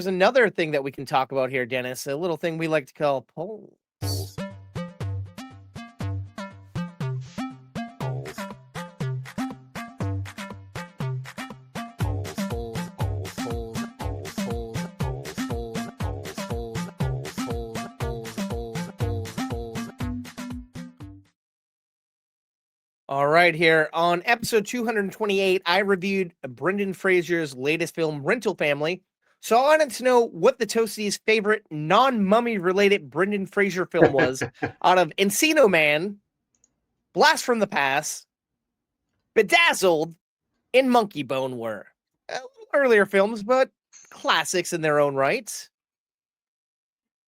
There's another thing that we can talk about here, Dennis, a little thing we like to call polls. All right, here on episode 228, I reviewed Brendan Fraser's latest film, Rental Family. So I wanted to know what the Toasties' favorite non-mummy related Brendan Fraser film was out of Encino Man, Blast from the Past, Bedazzled, and Monkey Bone were. Earlier films, but classics in their own rights.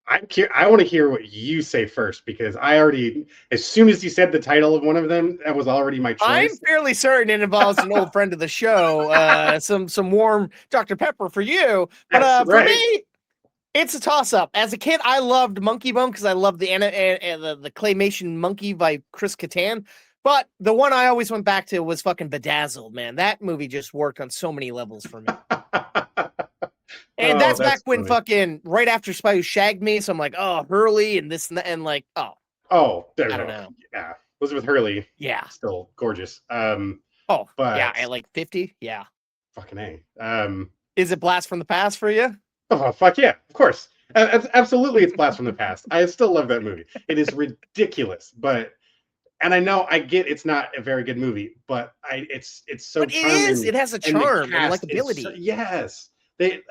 I want to hear what you say first, because I already, as soon as you said the title of one of them, that was already my choice. I'm fairly certain it involves an old friend of the show, some warm Dr. Pepper for you. But for me, it's a toss-up. As a kid, I loved Monkey Bone because I loved the claymation monkey by Chris Kattan. But the one I always went back to was fucking Bedazzled, man. That movie just worked on so many levels for me. And that's back when fucking right after Spy Who Shagged Me. So I'm like, oh, Hurley and this and that, and like, I don't know. Yeah, Elizabeth Hurley. Yeah, still gorgeous. But yeah, at like 50. Yeah, fucking A. Is it Blast from the Past for you? Oh fuck yeah, of course. Absolutely, it's Blast from the Past. I still love that movie. It is ridiculous, and I know I get it's not a very good movie, but it's so. But it is. It has a charm and likability. Yes.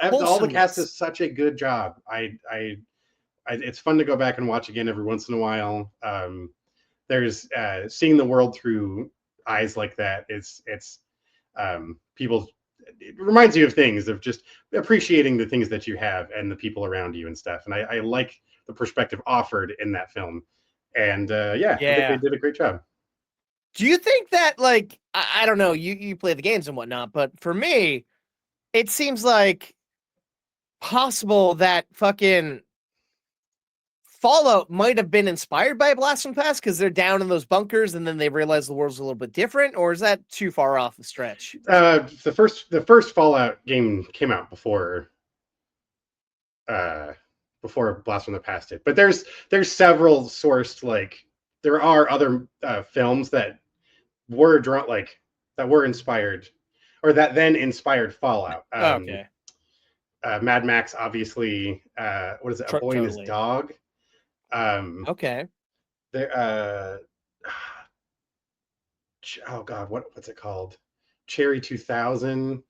All the cast does such a good job. It's fun to go back and watch again every once in a while. There's seeing the world through eyes like that. It's people. It reminds you of things, of just appreciating the things that you have and the people around you and stuff. And I like the perspective offered in that film. And I think they did a great job. Do you think that, like, I don't know, you play the games and whatnot, but for me, it seems like possible that fucking Fallout might have been inspired by Blast from the Past because they're down in those bunkers and then they realize the world's a little bit different, or is that too far off the stretch? The first Fallout game came out before Blast from the Past did, but there's several sourced, like there are other films that were that were inspired, or that then inspired Fallout. Okay. Mad Max, obviously. What is it? A Boy and His Dog. Okay. There. Oh God, what's it called? Cherry 2000, or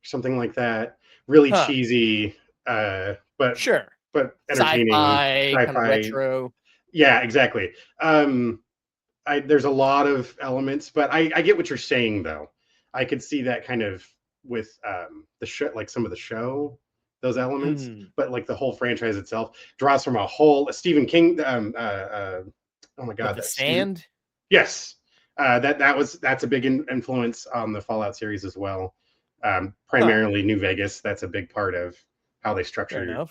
something like that. Really cheesy, but sure, but entertaining. Sci-fi. Kind of retro. Yeah, exactly. There's a lot of elements, but I get what you're saying though. I could see that kind of with the show, like some of the show, those elements, but like the whole franchise itself draws from a Stephen King. Oh my God, The Stand. Yes, that's a big influence on the Fallout series as well. Primarily New Vegas. That's a big part of how they structure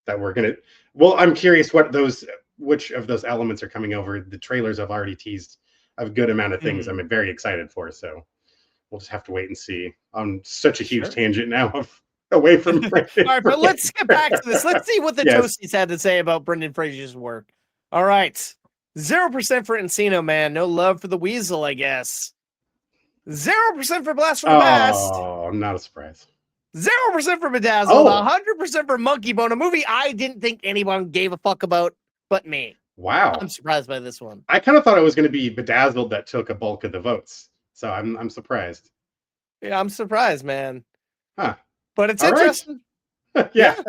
that. We're gonna. Well, I'm curious which of those elements are coming over. The trailers have already teased a good amount of things. I'm very excited for. So we'll just have to wait and see. On such a huge tangent now away from Brendan. All right, but let's get back to this. Let's see what the Toasties had to say about Brendan Fraser's work. All right. 0% for Encino Man. No love for the Weasel, I guess. 0% for Blast from the Past. Oh, not a surprise. 0% for Bedazzled. 100% for Monkey Bone, a movie I didn't think anyone gave a fuck about but me. Wow. I'm surprised by this one. I kind of thought it was going to be Bedazzled that took a bulk of the votes. So I'm surprised. Yeah, I'm surprised, man. Huh. But it's interesting. Right. Yeah.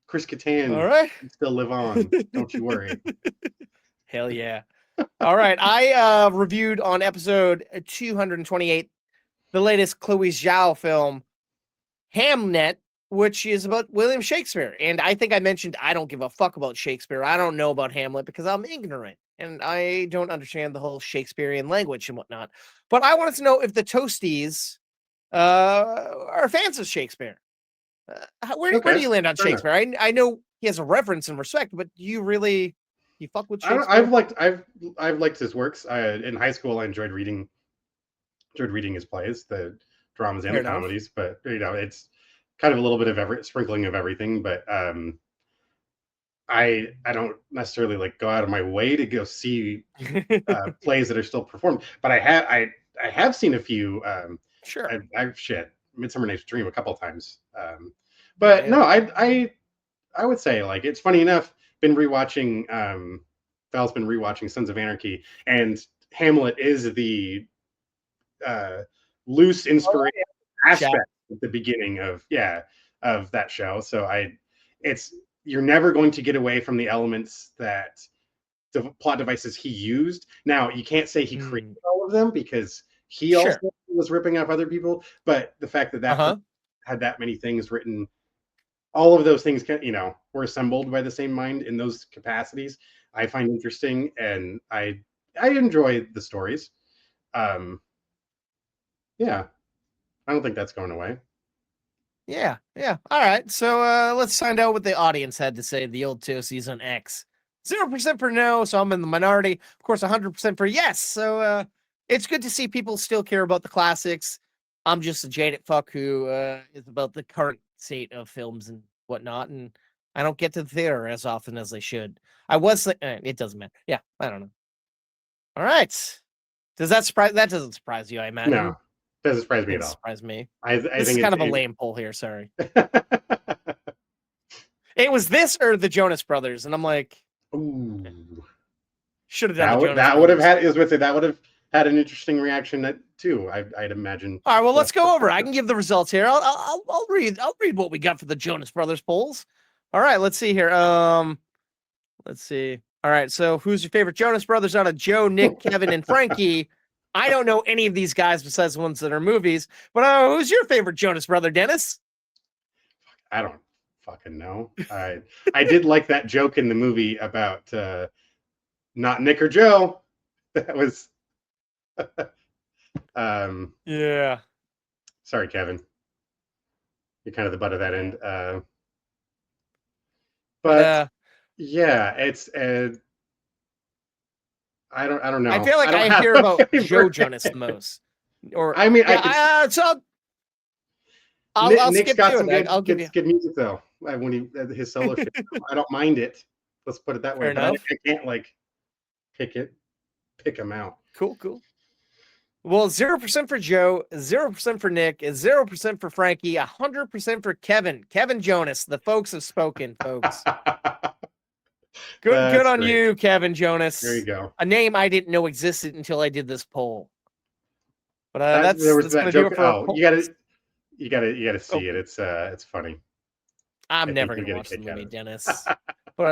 Chris Kattan. All right. Still live on. Don't you worry. Hell yeah. All right. I reviewed on episode 228 the latest Chloe Zhao film, Hamnet, which is about William Shakespeare. And I think I mentioned I don't give a fuck about Shakespeare. I don't know about Hamlet because I'm ignorant and I don't understand the whole Shakespearean language and whatnot. But I wanted to know if the Toasties are fans of Shakespeare. Where do you land on Shakespeare? I know he has a reverence and respect, but do you fuck with Shakespeare? I've liked his works. In high school, I enjoyed reading his plays, the dramas and the comedies. But it's kind of a little bit of sprinkling of everything, but I don't necessarily like go out of my way to go see plays that are still performed, but I have seen a few. Sure. I've shit Midsummer Night's Dream a couple times, but no, I would say like it's funny enough. Been rewatching. Val's been rewatching Sons of Anarchy, and Hamlet is the loose inspiration aspect at the beginning of that show. So you're never going to get away from the elements that the plot devices he used. Now you can't say he created all of them because he also was ripping off other people, but the fact that had that many things written, all of those things were assembled by the same mind in those capacities, I find interesting, and I enjoy the stories. Yeah, I don't think that's going away. Yeah. All right. So let's find out what the audience had to say. The old 2 season X. 0% for no, so I'm in the minority. Of course, 100% for yes. So it's good to see people still care about the classics. I'm just a jaded fuck who is about the current state of films and whatnot, and I don't get to the theater as often as I should. I was. It doesn't matter. Yeah, I don't know. All right. Does that surprise? That doesn't surprise you, I imagine. No, doesn't surprise me at all. Surprise me. I this think is kind of a lame poll here. Sorry. It was this or the Jonas Brothers, and I'm like, ooh, should have done that would have had. I was going to say that would have had an interesting reaction too. I'd imagine. All right, well, let's go over. I can give the results here. I'll read what we got for the Jonas Brothers polls. All right, let's see here. Let's see. All right, so who's your favorite Jonas Brothers out of Joe, Nick, Kevin, and Frankie? I don't know any of these guys besides the ones that are movies, but who's your favorite Jonas brother, Dennis? I don't fucking know. I did like that joke in the movie about not Nick or Joe. That was yeah. Sorry, Kevin. You're kind of the butt of that end. But yeah, it's I don't know. I feel like I hear about Joe Jonas the most. Or I mean, I'll Nick's skip got to some it. I'll give you good music though. When his solo shit, I don't mind it. Let's put it that way. But I can't like pick him out. Cool. Well, 0% for Joe, 0% for Nick, 0% for Frankie, 100% for Kevin. Kevin Jonas. The folks have spoken, folks. Good on you, Kevin Jonas. There you go. A name I didn't know existed until I did this poll. But there was that's that joke. You gotta see it. It's funny. I'm never gonna watch the movie, Dennis. But